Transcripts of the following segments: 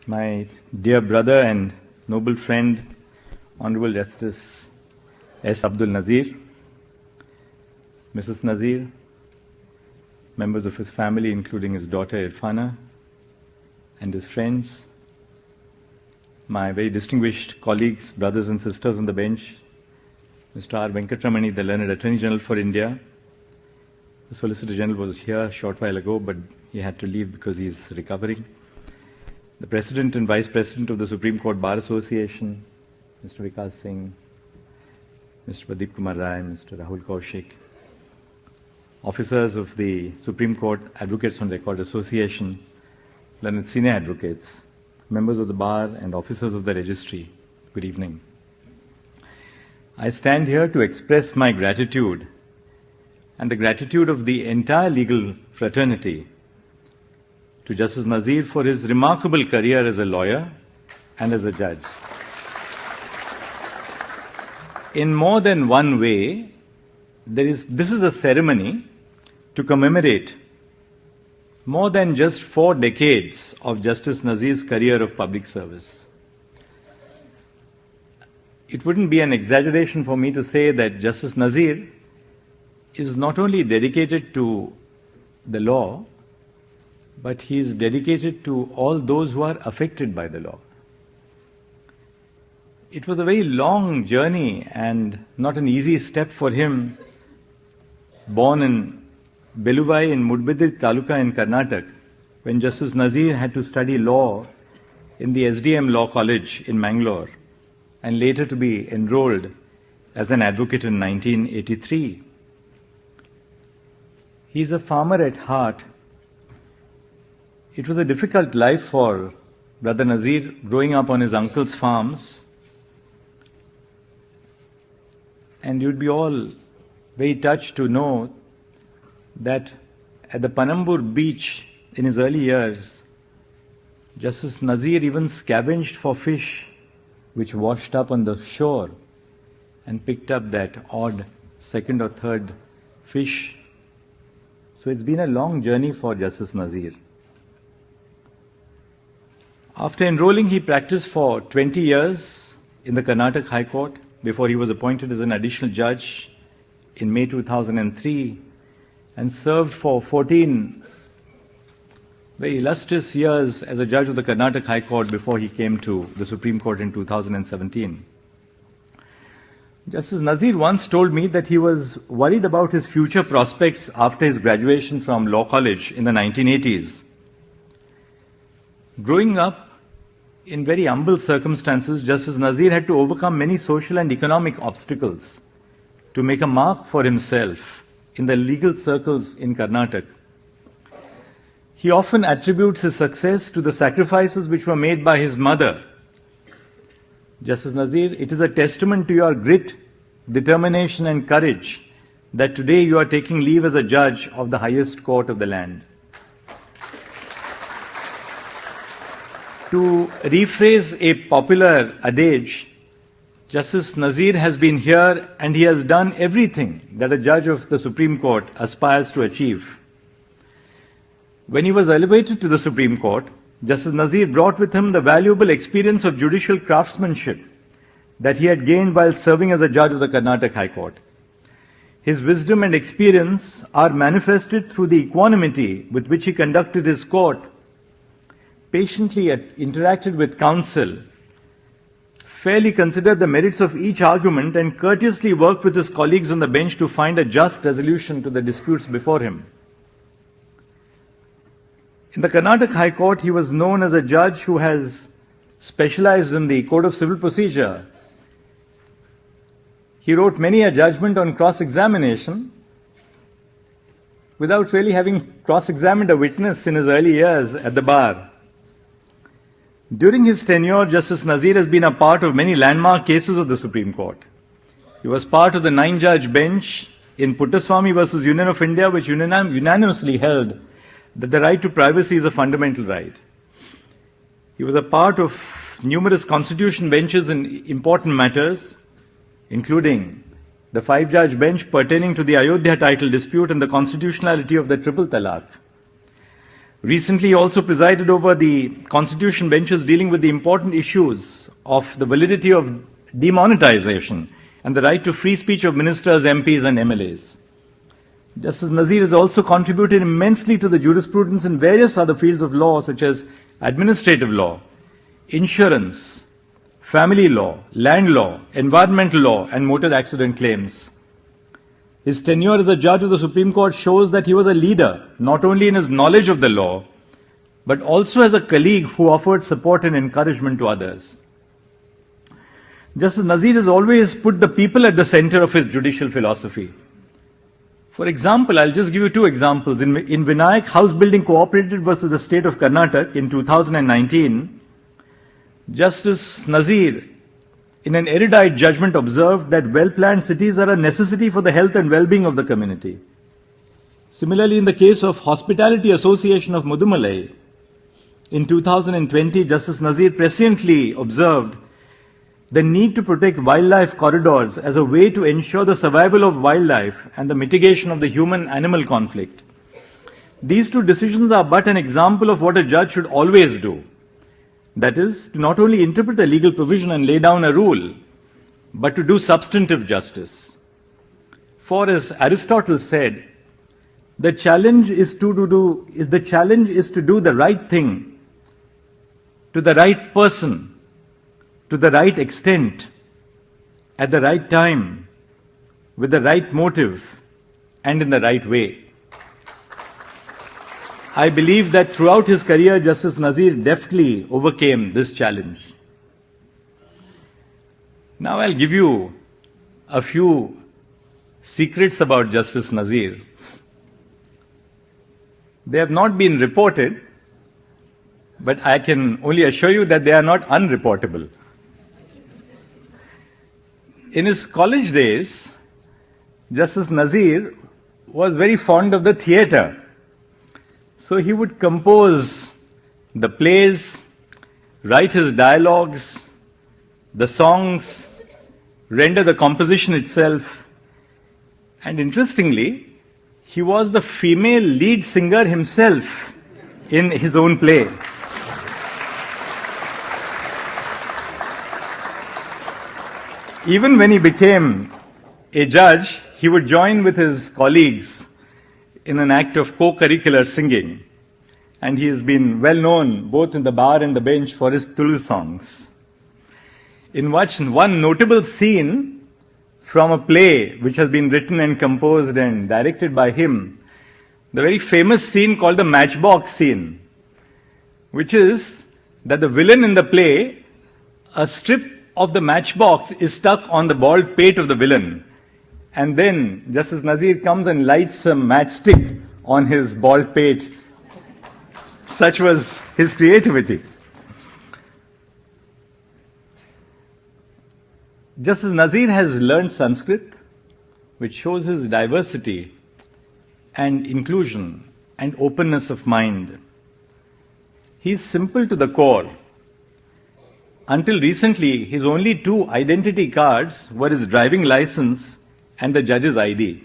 my dear brother and noble friend, Honorable Justice S. Abdul Nazir, Mrs. Nazir, members of his family, including his daughter Irfana, and his friends, my very distinguished colleagues, brothers and sisters on the bench, Mr. R. Venkatramani, the Learned Attorney General for India. The Solicitor General was here a short while ago, but he had to leave because he is recovering. The President and Vice President of the Supreme Court Bar Association, Mr. Vikas Singh, Mr. Pradeep Kumar Rai, Mr. Rahul Kaushik, officers of the Supreme Court Advocates on Record Association, learned senior advocates, members of the bar and officers of the registry, good evening. I stand here to express my gratitude and the gratitude of the entire legal fraternity to Justice Nazir for his remarkable career as a lawyer and as a judge. In more than one way, this is a ceremony to commemorate more than just 4 decades of Justice Nazir's career of public service. It wouldn't be an exaggeration for me to say that Justice Nazir is not only dedicated to the law, but he is dedicated to all those who are affected by the law. It was a very long journey and not an easy step for him, born in Beluvai in Mudbidir Taluka in Karnataka, when Justice Nazir had to study law in the SDM Law College in Mangalore and later to be enrolled as an advocate in 1983. He is a farmer at heart. It was a difficult life for Brother Nazir growing up on his uncle's farms. And you'd be all very touched to know that at the Panambur beach in his early years, Justice Nazir even scavenged for fish which washed up on the shore and picked up that odd second or third fish. So it's been a long journey for Justice Nazir. After enrolling, he practiced for 20 years in the Karnataka High Court before he was appointed as an additional judge in May 2003 and served for 14 very illustrious years as a judge of the Karnataka High Court before he came to the Supreme Court in 2017. Justice Nazir once told me that he was worried about his future prospects after his graduation from Law College in the 1980s. Growing up in very humble circumstances, Justice Nazir had to overcome many social and economic obstacles to make a mark for himself in the legal circles in Karnataka. He often attributes his success to the sacrifices which were made by his mother. Justice Nazir, it is a testament to your grit, determination and courage that today you are taking leave as a judge of the highest court of the land. To rephrase a popular adage, Justice Nazir has been here and he has done everything that a judge of the Supreme Court aspires to achieve. When he was elevated to the Supreme Court, Justice Nazir brought with him the valuable experience of judicial craftsmanship that he had gained while serving as a judge of the Karnataka High Court. His wisdom and experience are manifested through the equanimity with which he conducted his court, patiently interacted with counsel, fairly considered the merits of each argument, and courteously worked with his colleagues on the bench to find a just resolution to the disputes before him. In the Karnataka High Court, he was known as a judge who has specialized in the Code of Civil Procedure. He wrote many a judgment on cross-examination without really having cross-examined a witness in his early years at the bar. During his tenure, Justice Nazir has been a part of many landmark cases of the Supreme Court. He was part of the 9-judge bench in Puttaswamy versus Union of India, which unanimously held that the right to privacy is a fundamental right. He was a part of numerous constitution benches in important matters, including the 5-judge bench pertaining to the Ayodhya title dispute and the constitutionality of the triple talaq. Recently, he also presided over the constitution benches dealing with the important issues of the validity of demonetization and the right to free speech of ministers, MPs, and MLAs. Justice Nazir has also contributed immensely to the jurisprudence in various other fields of law, such as administrative law, insurance, family law, land law, environmental law, and motor accident claims. His tenure as a judge of the Supreme Court shows that he was a leader, not only in his knowledge of the law, but also as a colleague who offered support and encouragement to others. Justice Nazir has always put the people at the center of his judicial philosophy. For example, I'll just give you two examples. In Vinayak House Building Cooperative versus the State of Karnataka in 2019, Justice Nazir, in an erudite judgment, observed that well-planned cities are a necessity for the health and well-being of the community. Similarly, in the case of Hospitality Association of Mudumalai, in 2020, Justice Nazir presciently observed the need to protect wildlife corridors as a way to ensure the survival of wildlife and the mitigation of the human-animal conflict. These two decisions are but an example of what a judge should always do. That is, to not only interpret a legal provision and lay down a rule, but to do substantive justice. For as Aristotle said, the challenge is to do the right thing, to the right person, to the right extent, at the right time, with the right motive, and in the right way. I believe that throughout his career, Justice Nazir deftly overcame this challenge. Now I'll give you a few secrets about Justice Nazir. They have not been reported, but I can only assure you that they are not unreportable. In his college days, Justice Nazir was very fond of the theatre. So he would compose the plays, write his dialogues, the songs, render the composition itself. And interestingly, he was the female lead singer himself in his own play. Even when he became a judge, he would join with his colleagues in an act of co-curricular singing. And he has been well known both in the bar and the bench for his Tulu songs. In one notable scene from a play which has been written and composed and directed by him, the very famous scene called the matchbox scene, which is that the villain in the play, a strip of the matchbox is stuck on the bald pate of the villain. And then Justice Nazir comes and lights a matchstick on his bald pate. Such was his creativity. Justice Nazir has learned Sanskrit, which shows his diversity and inclusion and openness of mind. He is simple to the core. Until recently, his only two identity cards were his driving license and the judge's ID.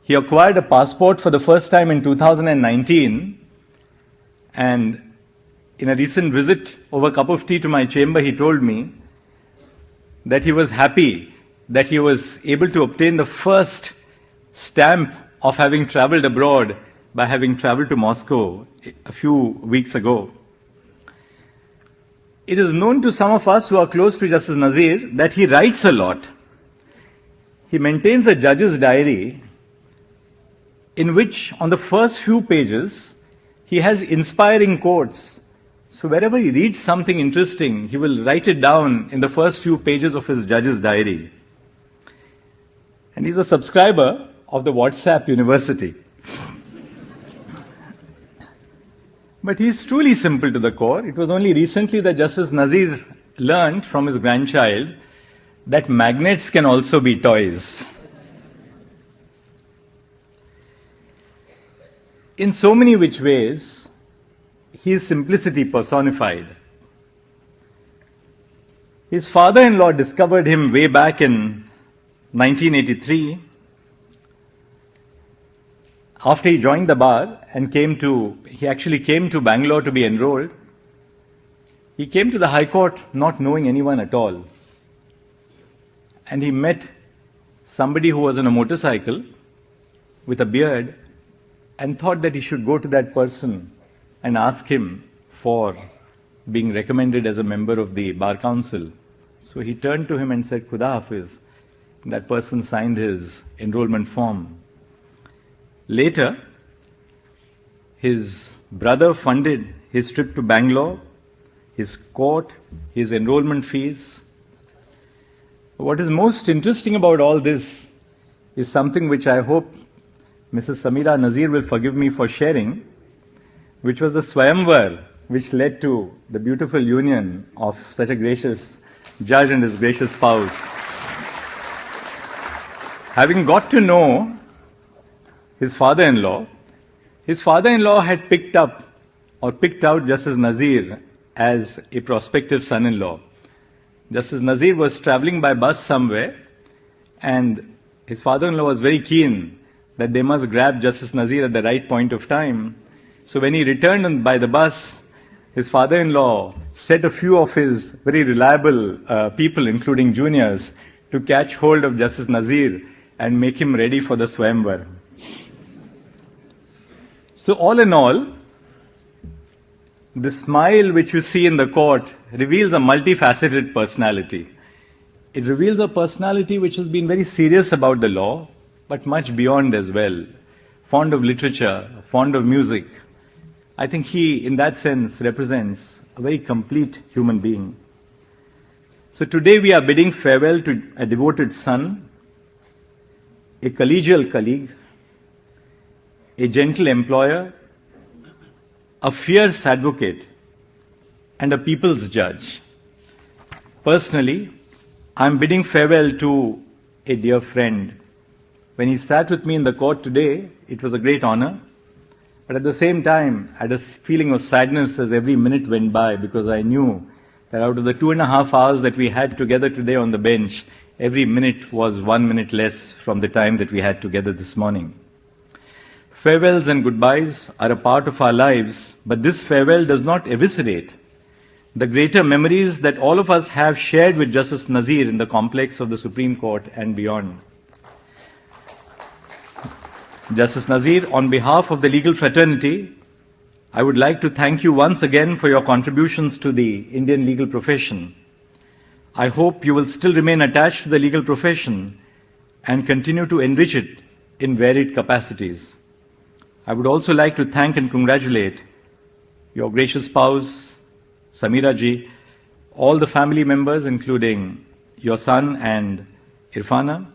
He acquired a passport for the first time in 2019, and in a recent visit over a cup of tea to my chamber, he told me that he was happy that he was able to obtain the first stamp of having traveled abroad by having traveled to Moscow a few weeks ago. It is known to some of us who are close to Justice Nazir that he writes a lot. He maintains a judge's diary in which, on the first few pages, he has inspiring quotes. So wherever he reads something interesting, he will write it down in the first few pages of his judge's diary. And he's a subscriber of the WhatsApp University. But he's truly simple to the core. It was only recently that Justice Nazir learned from his grandchild that magnets can also be toys. In so many which ways, he is simplicity personified. His father-in-law discovered him way back in 1983. after he joined the bar and he actually came to Bangalore to be enrolled, he came to the High Court not knowing anyone at all. And he met somebody who was on a motorcycle with a beard and thought that he should go to that person and ask him for being recommended as a member of the Bar Council. So he turned to him and said, Khuda Hafiz. That person signed his enrollment form. Later, his brother funded his trip to Bangalore, his court, his enrollment fees. What is most interesting about all this is something which I hope Mrs. Samira Nazir will forgive me for sharing, which was the Swayamvar, which led to the beautiful union of such a gracious judge and his gracious spouse. Having got to know his father-in-law had picked out Justice Nazir as a prospective son-in-law. Justice Nazir was traveling by bus somewhere, and his father-in-law was very keen that they must grab Justice Nazir at the right point of time. So when he returned by the bus, his father-in-law set a few of his very reliable people, including juniors, to catch hold of Justice Nazir and make him ready for the Swayamvar. So all in all, the smile which you see in the court reveals a multifaceted personality. It reveals a personality which has been very serious about the law, but much beyond as well. Fond of literature, fond of music. I think he, in that sense, represents a very complete human being. So today we are bidding farewell to a devoted son, a collegial colleague, a gentle employer, a fierce advocate, and a people's judge. Personally, I am bidding farewell to a dear friend. When he sat with me in the court today, it was a great honor. But at the same time, I had a feeling of sadness as every minute went by, because I knew that out of the 2.5 hours that we had together today on the bench, every minute was 1 minute less from the time that we had together this morning. Farewells and goodbyes are a part of our lives, but this farewell does not eviscerate the greater memories that all of us have shared with Justice Nazir in the complex of the Supreme Court and beyond. Justice Nazir, on behalf of the legal fraternity, I would like to thank you once again for your contributions to the Indian legal profession. I hope you will still remain attached to the legal profession and continue to enrich it in varied capacities. I would also like to thank and congratulate your gracious spouse, Samira ji, all the family members, including your son and Irfana,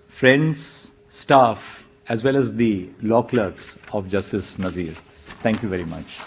friends, staff, as well as the law clerks of Justice Nazir. Thank you very much.